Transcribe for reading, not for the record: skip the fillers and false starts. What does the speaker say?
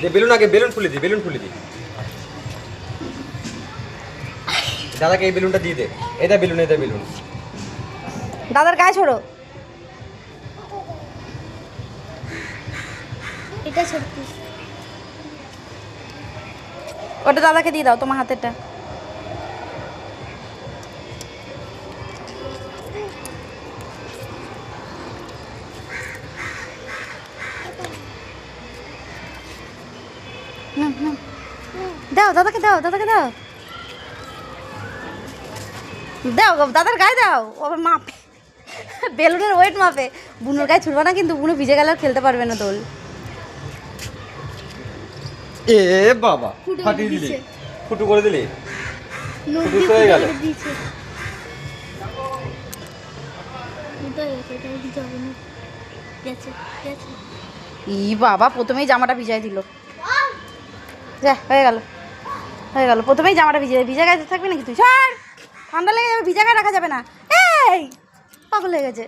যে বেলুন আগে বেলুন খুলে দি, বেলুন খুলে দি। দাদাকে এই বেলুনটা দিয়ে দে। এটা বেলুন, এটা বেলুন। দাদার গায়ে ছোড়ো। এটা সত্যি। ওটা দাদাকে দিয়ে দাও, তোমার হাতেরটা। দাও দাদাকে, দাও দাদাকে, দাও দাও দাদার গায়ে দাও। ও আবার মাপে, বেলুনের ওয়েট মাপে। বুনুর গায়ে ছুটবা না কিন্তু, বুনু ভিজে গেলে আর খেলতে পারবে না দোল। এ বাবা, ফাটিয়ে দিলি, ফুটু করে দিলি, ফুটু হয়ে গেল। ই বাবা, প্রথমেই জামাটা ভিজাই দিল। যা, হয়ে গেল, হয়ে গেল। প্রথমেই জামাটা ভিজে গায়ে থাকবে নাকি তুই? ছাড়, ঠান্ডা লেগে যাবে, ভিজা গায়ে রাখা যাবে না। এই পাগল হয়ে গেছে।